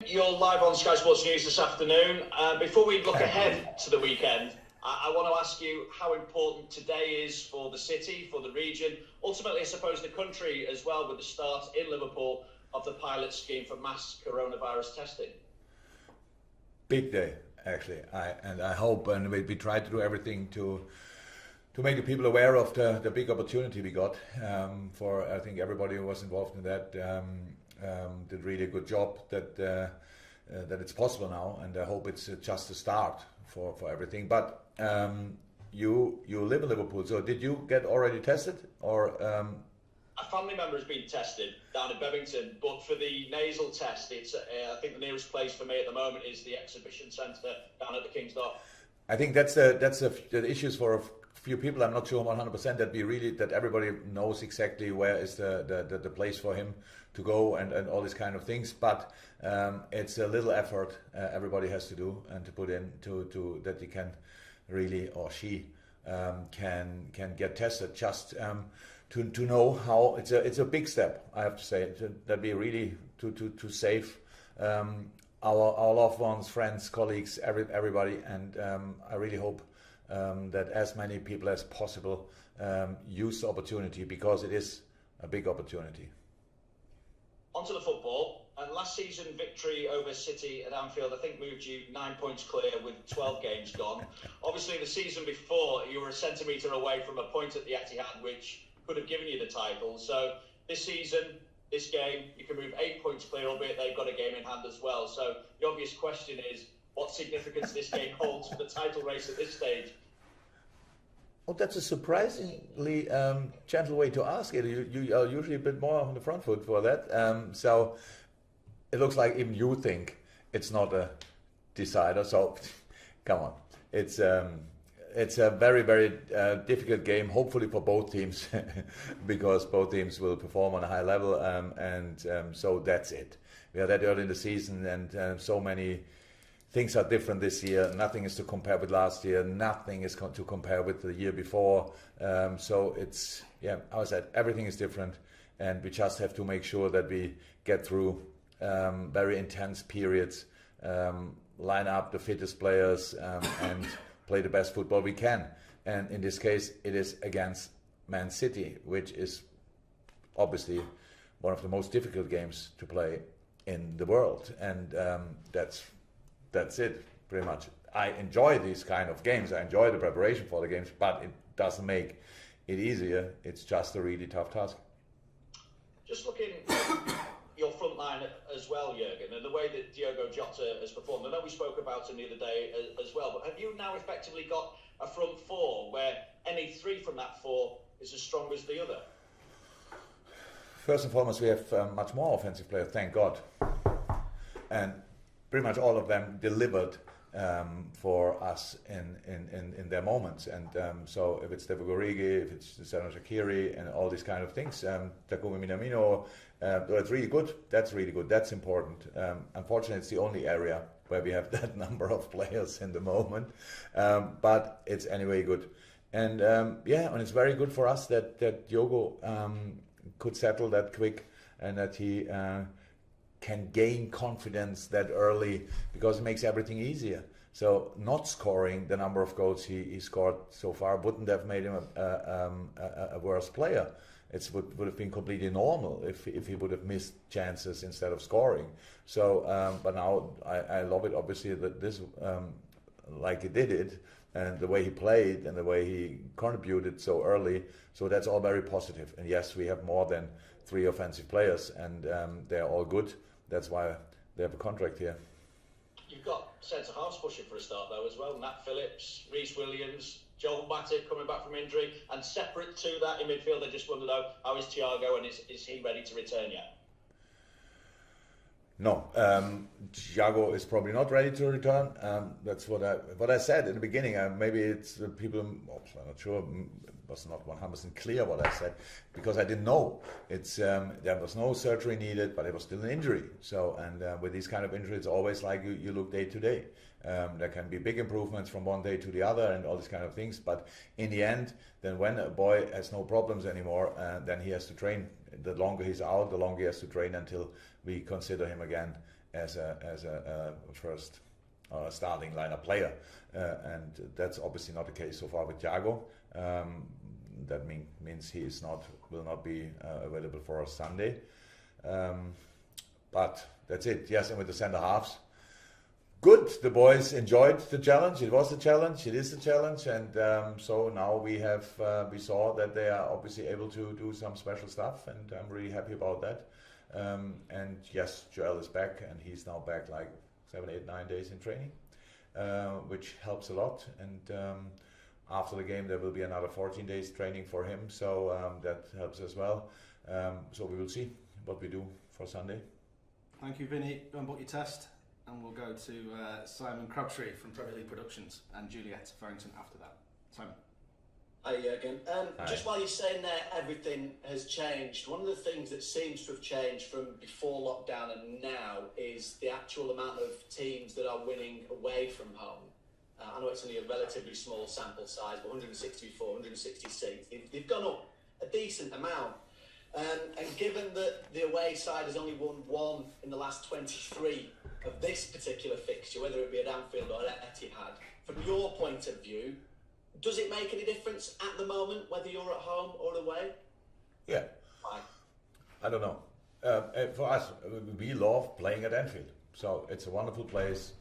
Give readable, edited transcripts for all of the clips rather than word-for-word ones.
you're live on Sky Sports News this afternoon. Before we look ahead to the weekend, I want to ask you how important today is for the city, for the region, ultimately, I suppose, the country as well, with the start in Liverpool of the pilot scheme for mass coronavirus testing. Big day, actually. I hope, and we try to do everything to make the people aware of the big opportunity we got. I think everybody who was involved in that did really a good job. That it's possible now, and I hope it's just a start for everything. But you live in Liverpool, so did you get already tested, or? A family member has been tested down in Bevington, but for the nasal test, it's I think the nearest place for me at the moment is the exhibition centre down at the King's Dock. I think that's the issues for a few people. I'm not sure 100% that everybody knows exactly where is the place for him to go and all these kind of things. But it's a little effort everybody has to do and to put in to that he can really, or she can get tested. Just to know how it's a big step, I have to say, that we really to save our loved ones, friends, colleagues, everybody, and I really hope that as many people as possible use the opportunity, because it is a big opportunity. Onto the football. And last season victory over City at Anfield, I think, moved you 9 points clear with 12 games gone. Obviously, the season before, you were a centimetre away from a point at the Etihad, which could have given you the title. So this season, this game, you can move 8 points clear, albeit they've got a game in hand as well. So the obvious question is, what significance this game holds for the title race at this stage? Well, that's a surprisingly gentle way to ask it. You are usually a bit more on the front foot for that. So it looks like even you think it's not a decider. So come on, it's a very, very difficult game, hopefully for both teams, because both teams will perform on a high level, so that's it. We are that early in the season, and so many things are different this year. Nothing is to compare with last year. Nothing is to compare with the year before. So it's, as I said, everything is different, and we just have to make sure that we get through very intense periods, line up the fittest players, and play the best football we can. And in this case, it is against Man City, which is obviously one of the most difficult games to play in the world. And that's it, pretty much. I enjoy these kind of games. I enjoy the preparation for the games, but it doesn't make it easier. It's just a really tough task. Just looking at your front line as well, Jürgen, and the way that Diogo Jota has performed. I know we spoke about him the other day as well, but have you now effectively got a front four where any three from that four is as strong as the other? First and foremost, we have much more offensive players, thank God. And pretty much all of them delivered for us in their moments. And so if it's Divock Origi, if it's Xherdan Shaqiri, and all these kind of things, Takumi Minamino, that's really good. That's really good. That's important. Unfortunately, it's the only area where we have that number of players in the moment. But it's anyway good. And and it's very good for us that Diogo could settle that quick, and that he can gain confidence that early, because it makes everything easier. So not scoring the number of goals he scored so far wouldn't have made him a worse player. It would have been completely normal if he would have missed chances instead of scoring. So, but now I love it, obviously, that this, like he did it, and the way he played and the way he contributed so early. So that's all very positive. And yes, we have more than 3 offensive players, and they're all good. That's why they have a contract here. You've got centre-halves pushing for a start, though, as well. Nat Phillips, Reece Williams, Joel Matip coming back from injury. And separate to that in midfield, I just wonder, though, how is Thiago, and is he ready to return yet? No, Thiago is probably not ready to return. That's what I said in the beginning. Maybe it's people. I'm not sure. It was not 100% clear what I said, because I didn't know. It's there was no surgery needed, but it was still an injury. So, and with these kind of injuries, it's always like you look day to day. There can be big improvements from one day to the other and all these kind of things. But in the end, then when a boy has no problems anymore, then he has to train. The longer he's out, the longer he has to train until we consider him again as a first starting lineup player, and that's obviously not the case so far with Thiago. That means he will not be available for us Sunday. But that's it. Yes, and with the centre halves, good. The boys enjoyed the challenge. It was a challenge. It is a challenge, and so now we saw that they are obviously able to do some special stuff, and I'm really happy about that. And yes, Joel is back, and he's now back like 7, 8, 9 days in training, which helps a lot. And after the game, there will be another 14 days training for him, so that helps as well. So we will see what we do for Sunday. Thank you, Vinny. Go and book your test, and we'll go to Simon Crabtree from Premier League Productions and Juliet Farrington after that. Simon. Hi, Jürgen. Hi. Just while you're saying there, everything has changed. One of the things that seems to have changed from before lockdown and now is the actual amount of teams that are winning away from home. I know it's only a relatively small sample size, but 164, 166. They've gone up a decent amount. And given that the away side has only won 1 in the last 23 of this particular fixture, whether it be at Anfield or at Etihad, from your point of view, does it make any difference at the moment whether you're at home or away? Yeah. Why? I don't know. For us, we love playing at Anfield. So it's a wonderful place.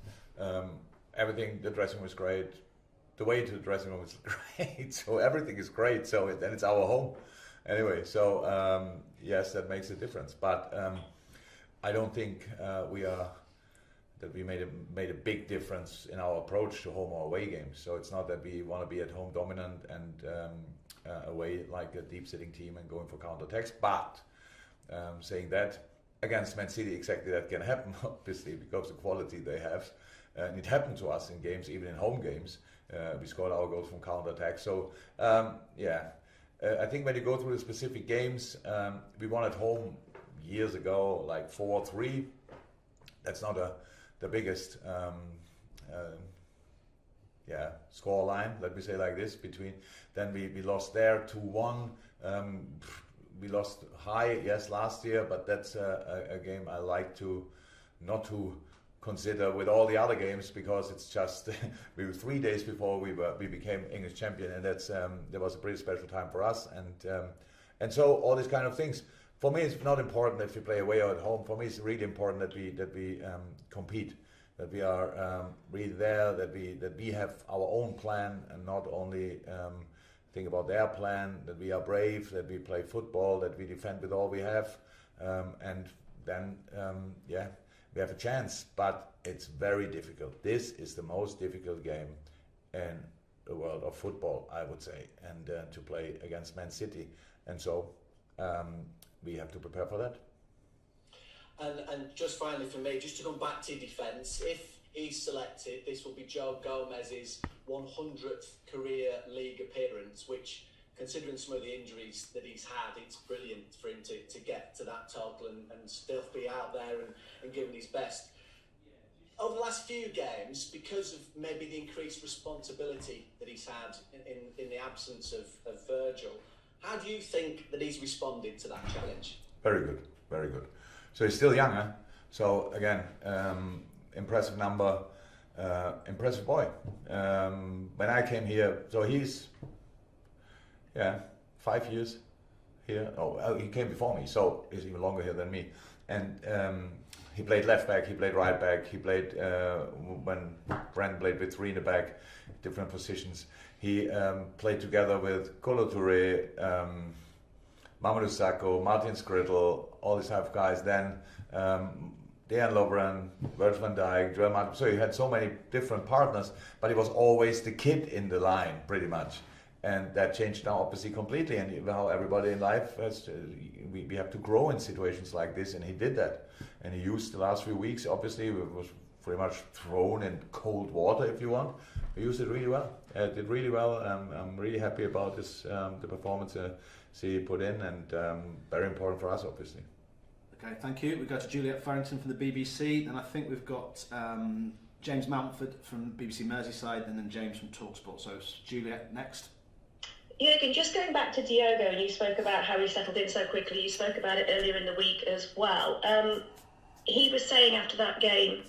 Everything, the dressing room is great. The way to the dressing room is great. So everything is great. So then it's our home. Anyway, so yes, that makes a difference. But I don't think we made a big difference in our approach to home or away games. So it's not that we want to be at home dominant and away like a deep-sitting team and going for counter-attacks. But saying that, against Man City, exactly that can happen, obviously, because the quality they have. And it happened to us in games, even in home games. We scored our goals from counter-attack. So, I think when you go through the specific games, we won at home years ago, like 4-3. That's not the biggest score line, let me say like this. Then we lost there 2-1. We lost high, yes, last year, but that's a game I like not to consider with all the other games, because it's just we were 3 days before we became English champion, and that was a pretty special time for us, and so all these kind of things. For me, it's not important if we play away or at home. For me, it's really important that we compete, that we are really there, that we have our own plan and not only think about their plan. That we are brave, that we play football, that we defend with all we have, and then we have a chance. But it's very difficult. This is the most difficult game in the world of football, I would say, and to play against Man City, and so we have to prepare for that. And just finally for me, just to come back to defence, if he's selected, this will be Joe Gomez's 100th career league appearance, which, considering some of the injuries that he's had, it's brilliant for him to get to that total and still be out there and giving his best. Over the last few games, because of maybe the increased responsibility that he's had in the absence of Virgil, how do you think that he's responded to that challenge? Very good, very good. So he's still young, huh? So again, impressive number, impressive boy. When I came here, so he's 5 years here. Oh, he came before me, so he's even longer here than me. And he played left back, he played right back, he played when Brent played with 3 in the back, different positions. He played together with Kolo Touré, Mamadou Sakho, Martin Skrittel, all these type of guys. Then Dejan Lovren, Virgil van Dijk, Joel Matip. So he had so many different partners, but he was always the kid in the line, pretty much. And that changed now, obviously, completely. And how everybody in life has, we have to grow in situations like this, and he did that. And he used the last few weeks, obviously, was pretty much thrown in cold water, if you want. He used it really well. Did really well. I'm really happy about this, the performance he put in, and very important for us, obviously. Okay, thank you. We go to Juliet Farrington from the BBC, and I think we've got James Mountford from BBC Merseyside, and then James from TalkSport. So Juliet next. Jürgen, just going back to Diogo, and you spoke about how he settled in so quickly. You spoke about it earlier in the week as well. he was saying after that game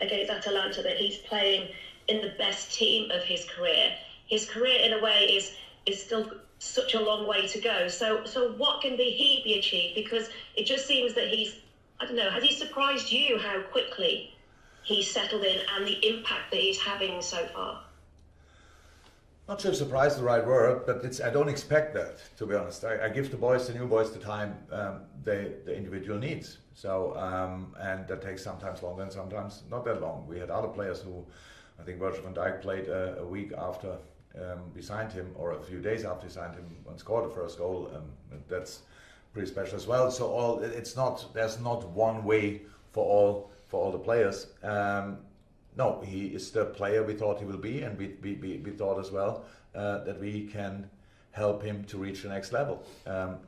against Atalanta that he's playing in the best team of his career. His career, in a way, is still such a long way to go. So what can he be achieved? Because it just seems that I don't know, has he surprised you how quickly he's settled in and the impact that he's having so far? Not sure if surprise is the right word, but I don't expect that, to be honest. I give the new boys, the time the individual needs. So, and that takes sometimes longer and sometimes not that long. We had other players who, I think Virgil van Dijk played a week after we signed him, or a few days after we signed him, and scored the first goal. That's pretty special as well. So there's not one way for all the players. No, he is the player we thought he will be, and we thought as well that we can help him to reach the next level.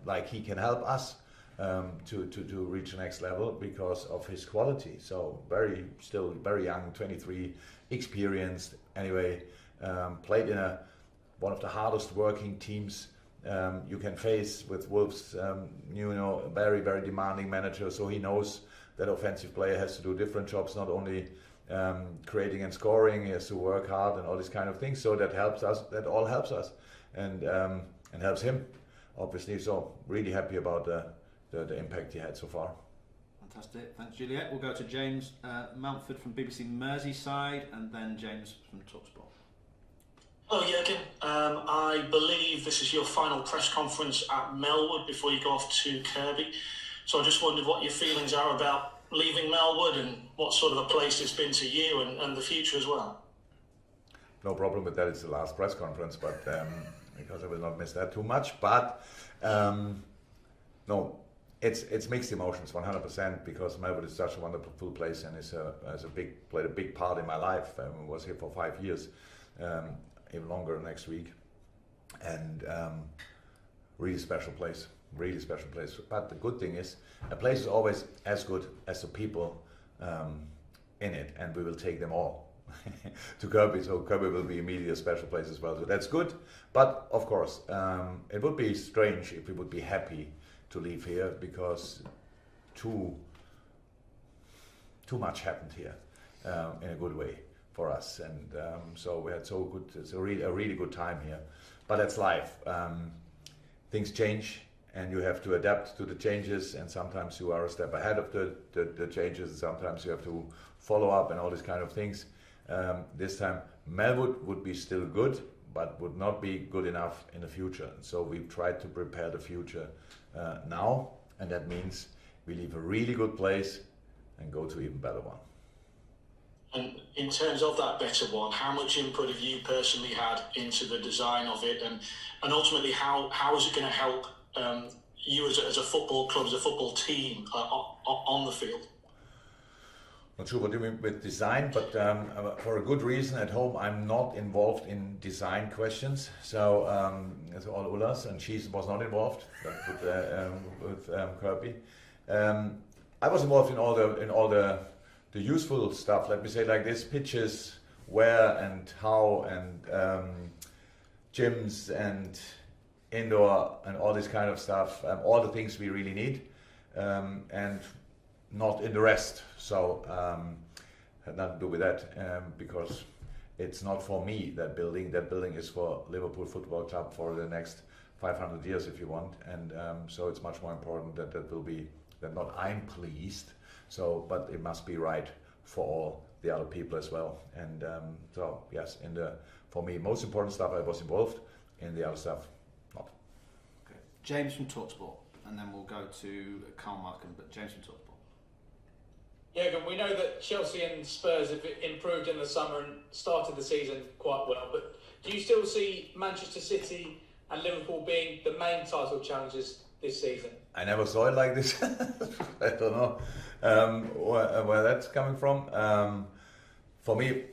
Like he can help us to reach the next level because of his quality. So still very young, 23, experienced. Anyway, played in one of the hardest working teams you can face with Wolves. Very, very demanding manager. So he knows that offensive player has to do different jobs, not only creating and scoring. He has to work hard and all these kind of things. So that helps us. That all helps us, and helps him, obviously. So really happy about the impact he had so far. Fantastic. Thanks, Juliet. We'll go to James Mountford from BBC Merseyside, and then James from TalkSport. Hello, Jürgen. I believe this is your final press conference at Melwood before you go off to Kirkby. So I just wondered what your feelings are about leaving Melwood and what sort of a place it's been to you and the future as well. No problem with that. It's the last press conference, but because I will not miss that too much. But no, it's mixed emotions, 100%, because Melwood is such a wonderful place and played a big part in my life. I was here for 5 years, even longer next week, and really special place. Really special place. But the good thing is, a place is always as good as the people in it, and we will take them all to Kirkby. So Kirkby will be immediately a special place as well. So that's good. But of course, it would be strange if we would be happy to leave here, because too much happened here in a good way for us, and so we had it's a really good time here. But that's life. Things change, and you have to adapt to the changes, and sometimes you are a step ahead of the changes, and sometimes you have to follow up and all these kind of things. This time Melwood would be still good, but would not be good enough in the future. So we've tried to prepare the future now, and that means we leave a really good place and go to an even better one. And in terms of that better one, how much input have you personally had into the design of it, and ultimately how is it going to help you as a football club, as a football team on the field? Not sure what you mean with design, but for a good reason, at home I'm not involved in design questions. So it's all Ulla's, and she was not involved with Kirkby. I was involved in all the useful stuff. Let me say like this: pitches, where and how, and gyms and indoor and all this kind of stuff. All the things we really need, and not in the rest. So had nothing to do with that, because it's not for me, that building. That building is for Liverpool Football Club for the next 500 years, if you want. And so it's much more important that will be, that not I'm pleased, so, but it must be right for all the other people as well. And so yes, for me, most important stuff I was involved in, the other stuff not. Okay. James from TalkSport, and then we'll go to Carl Markham, but James from TalkSport. Jürgen, we know that Chelsea and Spurs have improved in the summer and started the season quite well, but do you still see Manchester City and Liverpool being the main title challengers this season? I never saw it like this. I don't know where that's coming from. For me,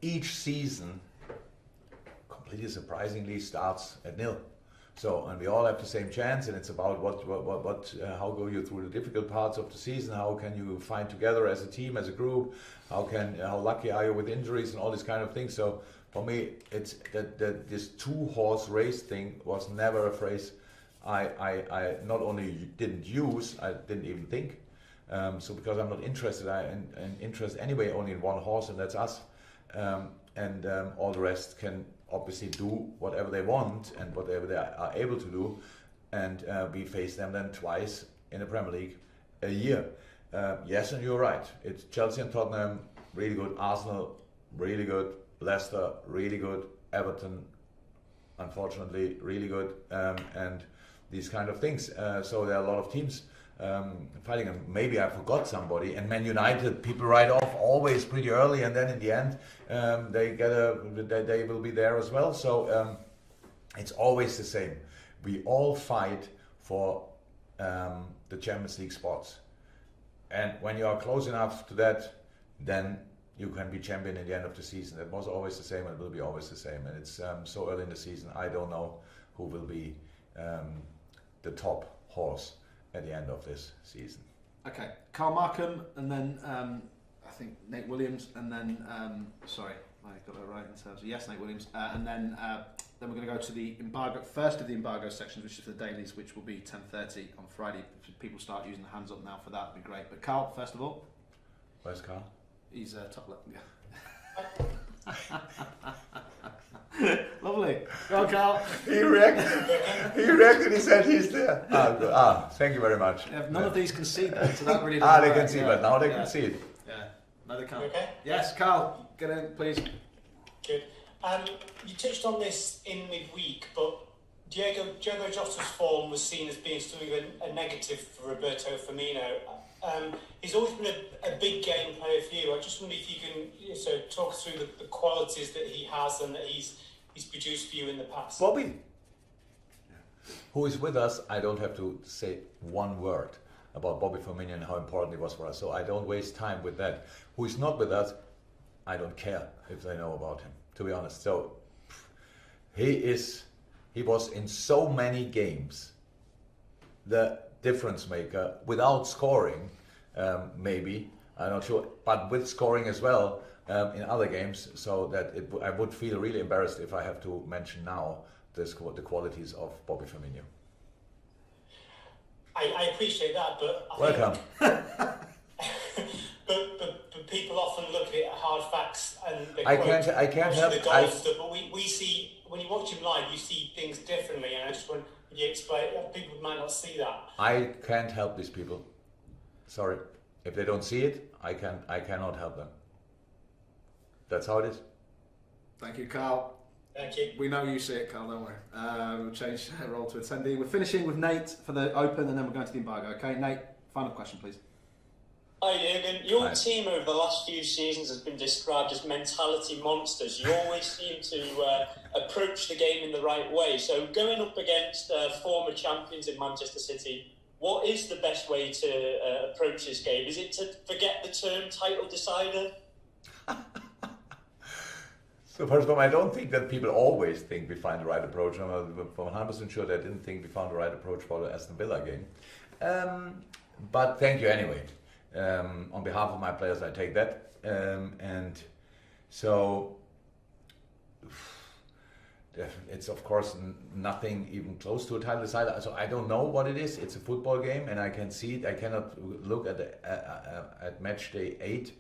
each season, completely surprisingly, starts at 0. So, and we all have the same chance, and it's about how go you through the difficult parts of the season? How can you find together as a team, as a group? How lucky are you with injuries and all these kind of things? So, for me, it's that this 2-horse race thing was never a phrase I not only didn't use, I didn't even think. So because I'm not interested, I'm interested anyway only in one horse, and that's us. And all the rest can obviously do whatever they want and whatever they are able to do. And we face them then twice in the Premier League a year. Yes, and you're right. It's Chelsea and Tottenham, really good. Arsenal, really good. Leicester, really good. Everton, unfortunately, really good. And these kind of things. So there are a lot of teams fighting. And maybe I forgot somebody. And Man United, people write off always pretty early, and then in the end, they will be there as well. So it's always the same. We all fight for the Champions League spots. And when you are close enough to that, then you can be champion in the end of the season. It was always the same, and it will be always the same. And it's so early in the season, I don't know who will be the top horse at the end of this season. Okay, Carl Markham, and then I think Nate Williams, and then sorry, I got that right in terms of yes, Nate Williams, and then we're going to go to the embargo, first of the embargo sections, which is the dailies, which will be 10:30 on Friday. If people start using the hands up now for that, would be great. But Carl, first of all. Where's Carl? He's top left. Yeah. Lovely. Go on, Carl. He reacted. He said he's there. Thank you very much. Yeah, none of these can see that, so that really doesn't they can see, but now they can see it. Yeah. No, they can't. Okay. Yes, Carl, get in, please. Good. You touched on this in midweek, but Diogo Jota's form was seen as being something of a negative for Roberto Firmino. He's always been a big game player for you. I just wonder if you can talk through the qualities that he has and that he's produced for you in the past. Bobby, who is with us, I don't have to say one word about Bobby Firmino and how important he was for us. So I don't waste time with that. Who is not with us, I don't care if they know about him, to be honest. So he was in so many games the difference maker without scoring, maybe, I'm not sure, but with scoring as well in other games, so that I would feel really embarrassed if I have to mention now the qualities of Bobby Firmino. I appreciate that, but Welcome. but people often look at it at hard facts and they I can't help the goal stuff. But we see, when you watch him live, you see things differently, and I just want you to explain. People might not see that. I can't help these people. Sorry, if they don't see it, I cannot help them. That's how it is. Thank you, Carl. Thank you. We know you see it, Carl, don't worry. We'll change role to attendee. We're finishing with Nate for the Open, and then we're going to the embargo. Okay, Nate, final question, please. Hi, Jürgen. Your team over the last few seasons has been described as mentality monsters. You always seem to approach the game in the right way. So going up against former champions in Manchester City, what is the best way to approach this game? Is it to forget the term title decider? So first of all, I don't think that people always think we find the right approach. I'm 100% sure they didn't think we found the right approach for the Aston Villa game. But thank you anyway. On behalf of my players, I take that. And so it's of course nothing even close to a title decider. So I don't know what it is. It's a football game, and I can see it. I cannot look at match day 8.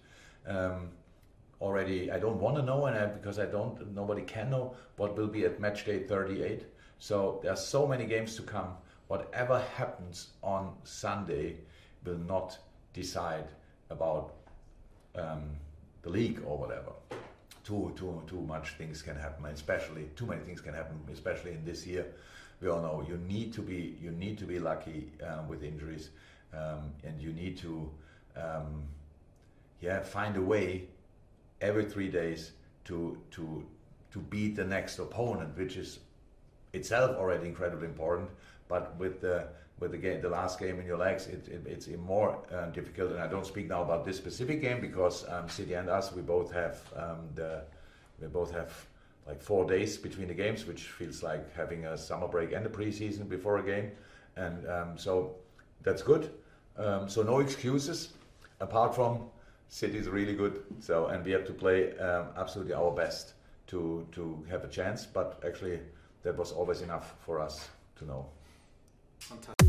Already, I don't want to know, because nobody can know what will be at match day 38. So there are so many games to come. Whatever happens on Sunday will not decide about the league or whatever. Too much things can happen, especially too many things can happen, especially in this year. We all know you need to be lucky with injuries, and you need to find a way every 3 days to beat the next opponent, which is itself already incredibly important. But with the last game in your legs, it's even more difficult. And I don't speak now about this specific game because City and us, we both have like 4 days between the games, which feels like having a summer break and a preseason before a game, and so that's good. So no excuses apart from City is really good. So, and we have to play absolutely our best to have a chance. But actually, that was always enough for us to know. Fantastic.